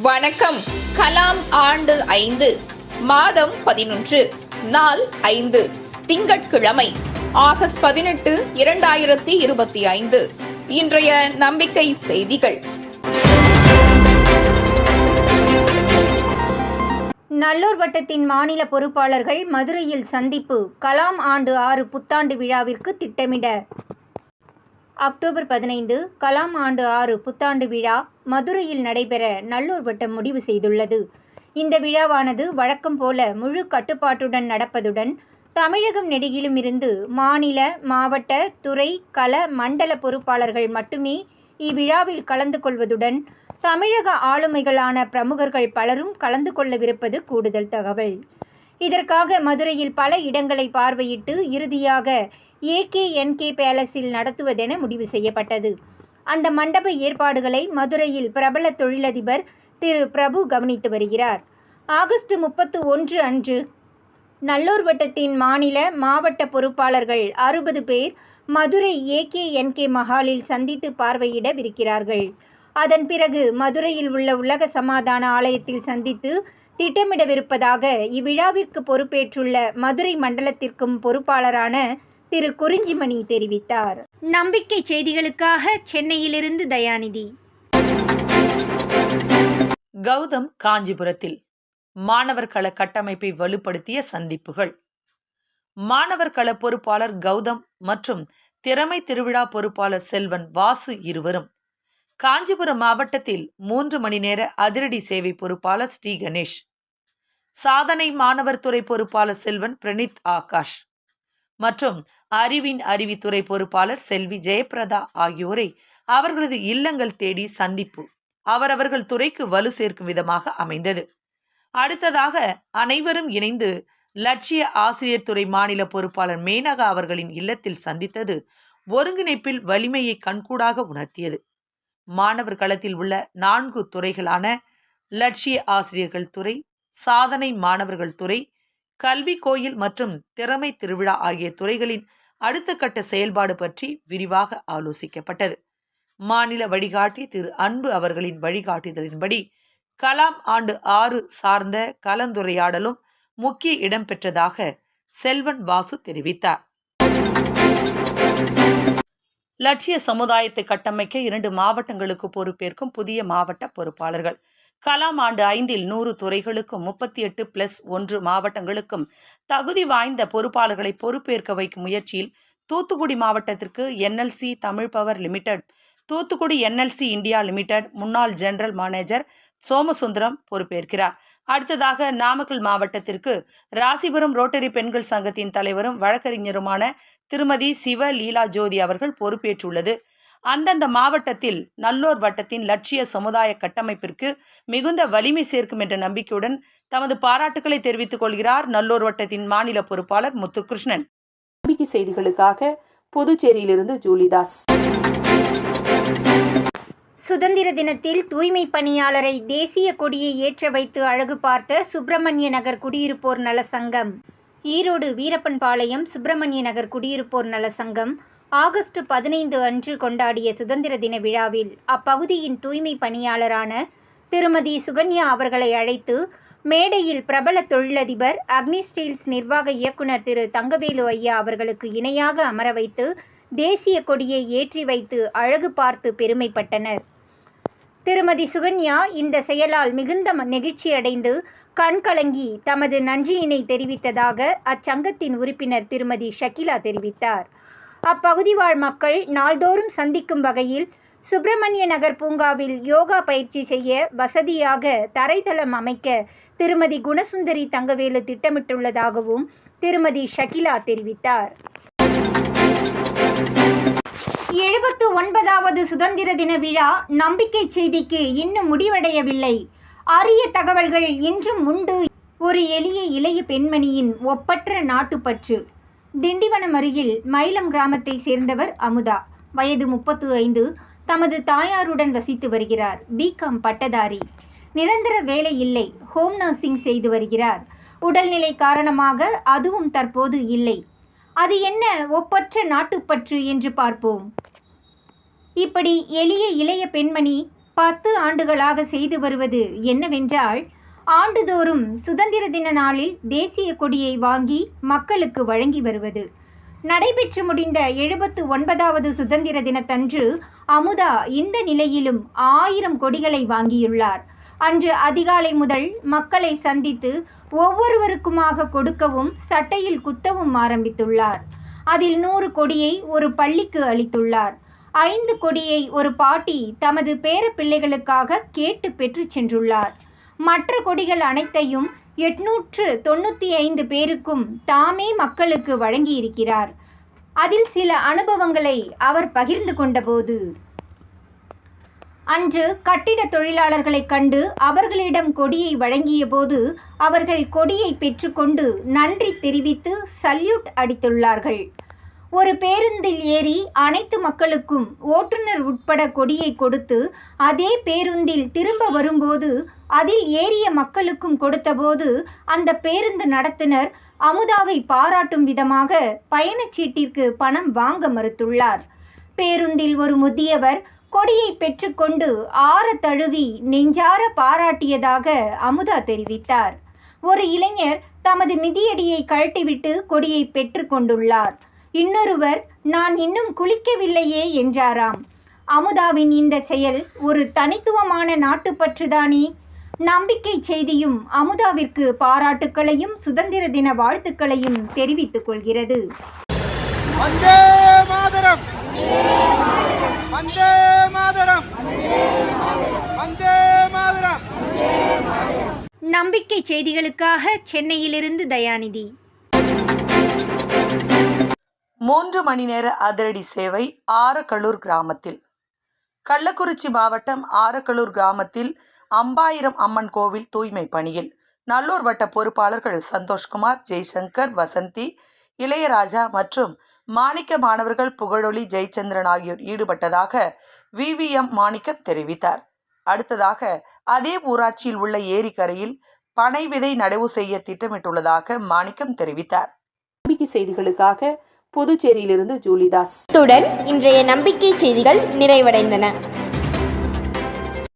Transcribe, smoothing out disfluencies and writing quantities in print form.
வணக்கம். கலாம் ஆண்டு 5 மாதம் 11 நாள் 5 திங்கட்கிழமை ஆகஸ்ட் 18, 2025. இன்றைய நம்பிக்கை செய்திகள். நல்லூர் வட்டத்தின் மாநில பொறுப்பாளர்கள் மதுரையில் சந்திப்பு. கலாம் ஆண்டு 6 புத்தாண்டு விழாவிற்கு திட்டமிட. அக்டோபர் 15 கலாம் ஆண்டு 6 புத்தாண்டு விழா மதுரையில் நடைபெற நல்லூர் வட்டம் முடிவு செய்துள்ளது. இந்த விழாவானது வழக்கம் போல முழு கட்டுப்பாட்டுடன் நடப்பதுடன் தமிழகம் நெடுகிலும் இருந்து மாநில, மாவட்ட, துறை, கள, மண்டல பொறுப்பாளர்கள் மட்டுமே இவ்விழாவில் கலந்து கொள்வதுடன் தமிழக ஆளுமைகளான பிரமுகர்கள் பலரும் கலந்து கொள்ளவிருப்பது கூடுதல் தகவல். இதற்காக மதுரையில் பல இடங்களை பார்வையிட்டு இறுதியாக AKNK பேலஸில் நடத்துவதென முடிவு செய்யப்பட்டது. அந்த மண்டப ஏற்பாடுகளை மதுரையில் பிரபல தொழிலதிபர் திரு பிரபு கவனித்து வருகிறார். ஆகஸ்ட் 31 அன்று நல்லூர் வட்டத்தின் மாநில, மாவட்ட பொறுப்பாளர்கள் 60 பேர் மதுரை AKNK மஹாலில் சந்தித்து பார்வையிடவிருக்கிறார்கள். அதன் பிறகு மதுரையில் உள்ள உலக சமாதான ஆலயத்தில் சந்தித்து திட்டமிடவிருப்பதாக இவ்விழாவிற்கு பொறுப்பேற்றுள்ள மதுரை மண்டலத்திற்கும் பொறுப்பாளரான திரு குறிஞ்சிமணி தெரிவித்தார். நம்பிக்கை செய்திகளுக்காக சென்னையிலிருந்து தயாநிதி. கௌதம் காஞ்சிபுரத்தில் மாணவர் கள கட்டமைப்பை வலுப்படுத்திய சந்திப்புகள். மாணவர் கள பொறுப்பாளர் கௌதம் மற்றும் திறமை திருவிழா பொறுப்பாளர் செல்வன், வாசு இருவரும் காஞ்சிபுரம் மாவட்டத்தில் 3 மணி நேர அதிரடி சேவை பொறுப்பாளர் ஸ்ரீ கணேஷ், சாதனை மாணவர் துறை பொறுப்பாளர் செல்வன் பிரணீத் ஆகாஷ் மற்றும் அறிவின் அறிவித்துறை பொறுப்பாளர் செல்வி ஜெயபிரதா ஆகியோரை அவர்களது இல்லங்கள் தேடி சந்திப்பு அவரவர்கள் துறைக்கு வலு சேர்க்கும் விதமாக அமைந்தது. அடுத்ததாக அனைவரும் இணைந்து லட்சிய ஆசிரியர் துறை மாநில பொறுப்பாளர் மேனகா அவர்களின் இல்லத்தில் சந்தித்தது ஒருங்கிணைப்பில் வலிமையை கண்கூடாக உணர்த்தியது. மாணவர் களத்தில் உள்ள 4 துறைகளான லட்சிய ஆசிரியர்கள் துறை, சாதனை மாணவர்கள் துறை, கல்வி கோயில் மற்றும் திறமை திருவிழா ஆகிய துறைகளின் அடுத்த கட்ட செயல்பாடு பற்றி விரிவாக ஆலோசிக்கப்பட்டது. மாநில வழிகாட்டி திரு அன்பு அவர்களின் வழிகாட்டுதலின்படி கலாம் ஆண்டு 6 சார்ந்த கலந்துரையாடலும் முக்கிய இடம் பெற்றதாக செல்வன், வாசு தெரிவித்தார். லட்சிய சமுதாயத்தை கட்டமைக்க 2 மாவட்டங்களுக்கு பொறுப்பேற்கும் புதிய மாவட்ட பொறுப்பாளர்கள். கலாம் ஆண்டு 5 100 துறைகளுக்கும் 38+1 மாவட்டங்களுக்கும் தகுதி வாய்ந்த பொறுப்பாளர்களை பொறுப்பேற்க வைக்கும் முயற்சியில் தூத்துக்குடி மாவட்டத்திற்கு NLC Tamil power limited, Thoothukudi NLC India limited முன்னாள் ஜெனரல் மேனேஜர் சோமசுந்தரம் பொறுப்பேற்கிறார். அடுத்ததாக நாமக்கல் மாவட்டத்திற்கு ராசிபுரம் ரோட்டரி பெண்கள் சங்கத்தின் தலைவரும் வழக்கறிஞருமான திருமதி சிவ லீலா ஜோதி அவர்கள் பொறுப்பேற்றுள்ளது. அந்தந்த மாவட்டத்தில் நல்லூர் வட்டத்தின் லட்சிய சமுதாய கட்டமைப்பிற்கு மிகுந்த வலிமை சேர்க்கும் என்ற நம்பிக்கையுடன் தமது பாராட்டுக்களை தெரிவித்துக் கொள்கிறார் நல்லூர் வட்டத்தின் மாநில பொறுப்பாளர் முத்துகிருஷ்ணன். நம்பிக்கை செய்திகளுக்காக புதுச்சேரியிலிருந்து ஜூலிதாஸ். சுதந்திர தினத்தில் தூய்மை பணியாளரை தேசிய கொடியை ஏற்ற வைத்து அழகு பார்த்த சுப்பிரமணிய நகர் குடியிருப்போர் நல சங்கம். ஈரோடு வீரப்பன்பாளையம் சுப்பிரமணிய நகர் குடியிருப்போர் நல சங்கம் ஆகஸ்ட் 15 அன்று கொண்டாடிய சுதந்திர தின விழாவில் அப்பகுதியின் தூய்மை பணியாளரான திருமதி சுகன்யா அவர்களை அழைத்து மேடையில் பிரபல தொழிலதிபர் அக்னி ஸ்டீல்ஸ் நிர்வாக இயக்குனர் திரு தங்கவேலு ஐயா அவர்களுக்கு இணையாக அமர வைத்து தேசிய கொடியை ஏற்றி வைத்து அழகு பார்த்து பெருமைப்பட்டனர். திருமதி சுகன்யா இந்த செயலால் மிகுந்த நெகிழ்ச்சி அடைந்து கண்கலங்கி தமது நன்றியினை தெரிவித்ததாக அச்சங்கத்தின் உறுப்பினர் திருமதி ஷகிலா தெரிவித்தார். அப்பகுதி வாழ் மக்கள் நாள்தோறும் சந்திக்கும் வகையில் சுப்பிரமணிய நகர் பூங்காவில் யோகா பயிற்சி செய்ய வசதியாக தரைத்தளம் அமைக்க திருமதி குணசுந்தரி தங்கவேலு திட்டமிட்டுள்ளதாகவும் திருமதி ஷகிலா தெரிவித்தார். 79வது சுதந்திர தின விழா நம்பிக்கை செய்திக்கு இன்னும் முடிவடையவில்லை. அரிய தகவல்கள் இன்றும் உண்டு. ஒரு எளிய இளைய பெண்மணியின் ஒப்பற்ற நாட்டுப்பற்று. திண்டிவனம் அருகில் மயிலம் கிராமத்தை சேர்ந்தவர் அமுதா. வயது 35. தமது தாயாருடன் வசித்து வருகிறார். BCom பட்டதாரி. நிரந்தர வேலை இல்லை. ஹோம் நர்சிங் செய்து வருகிறார். உடல்நிலை காரணமாக அதுவும் தற்போது இல்லை. அது என்ன ஒப்பற்ற நாட்டுப்பற்று என்று பார்ப்போம். இப்படி எளிய இளைய பெண்மணி 10 ஆண்டுகளாக செய்து வருவது என்னவென்றால், ஆண்டுதோறும் சுதந்திர தின நாளில் தேசிய கொடியை வாங்கி மக்களுக்கு வழங்கி வருவது. நடைபெற்று முடிந்த 79வது சுதந்திர தினத்தன்று அமுதா இந்த நிலையிலும் 1000 கொடிகளை வாங்கியுள்ளார். அன்று அதிகாலை முதல் மக்களை சந்தித்து ஒவ்வொருவருக்குமாக கொடுக்கவும் சட்டையில் குத்தவும் ஆரம்பித்துள்ளார். அதில் 100 கொடியை ஒரு பள்ளிக்கு அளித்துள்ளார். 5 கொடியை ஒரு பாட்டி தமது பேர பிள்ளைகளுக்காக கேட்டு பெற்று சென்றுள்ளார். மற்ற கொடிகள் அனைத்தையும் 895 பேருக்கும் தாமே மக்களுக்கு வழங்கியிருக்கிறார். அதில் சில அனுபவங்களை அவர் பகிர்ந்து கொண்டபோது, அன்று கட்டிட தொழிலாளர்களை கண்டு அவர்களிடம் கொடியை வழங்கிய போது அவர்கள் கொடியை பெற்றுக்கொண்டு நன்றி தெரிவித்து சல்யூட் அடித்துள்ளார்கள். ஒரு பேருந்தில் ஏறி அனைத்து மக்களுக்கும் ஓட்டுநர் உட்பட கொடியை கொடுத்து அதே பேருந்தில் திரும்ப வரும்போது அதில் ஏறிய மக்களுக்கும் கொடுத்தபோது அந்த பேருந்து நடத்துனர் அமுதாவை பாராட்டும் விதமாக பயணச்சீட்டிற்கு பணம் வாங்க மறுத்துள்ளார். பேருந்தில் ஒரு முதியவர் கொடியை பெற்றுக்கொண்டு ஆற தழுவி நெஞ்சார பாராட்டியதாக அமுதா தெரிவித்தார். ஒரு இளைஞர் தமது மிதியடியை கழட்டிவிட்டு கொடியை பெற்று கொண்டுள்ளார். இன்னொருவர், நான் இன்னும் குளிக்கவில்லையே என்றாராம். அமுதாவின் இந்த செயல் ஒரு தனித்துவமான நாட்டுப்பற்றுதானே. நம்பிக்கை செய்தியும் அமுதாவிற்கு பாராட்டுக்களையும் சுதந்திர தின வாழ்த்துக்களையும் தெரிவித்துக் கொள்கிறது. வந்தே மாதரம், வந்தே மாதரம், வந்தே மாதரம். நம்பிக்கை செய்திகளுக்காக சென்னையிலிருந்து தயாநிதி. 3 மணி நேர அதிரடி சேவை ஆரகளூர் கிராமத்தில். கள்ளக்குறிச்சி மாவட்டம் ஆரகளூர் கிராமத்தில் அம்பாயிரம் அம்மன் கோவில் தூய்மை பணியில் நல்லூர் வட்ட பொறுப்பாளர்கள் சந்தோஷ்குமார், ஜெய்சங்கர், வசந்தி, இளையராஜா மற்றும் மாணிக்க மாணவர்கள் புகழொலி, ஜெயச்சந்திரன் ஆகியோர் ஈடுபட்டதாக VVM மாணிக்கம் தெரிவித்தார். அடுத்ததாக அதே ஊராட்சியில் உள்ள ஏரிக்கரையில் பனை விதை நடவு செய்ய திட்டமிட்டுள்ளதாக மாணிக்கம் தெரிவித்தார். நம்பிக்கை செய்திகளுக்காக புதுச்சேரியிலிருந்து ஜூலிதாஸ். இத்துடன் இன்றைய நம்பிக்கை செய்திகள் நிறைவடைந்தன.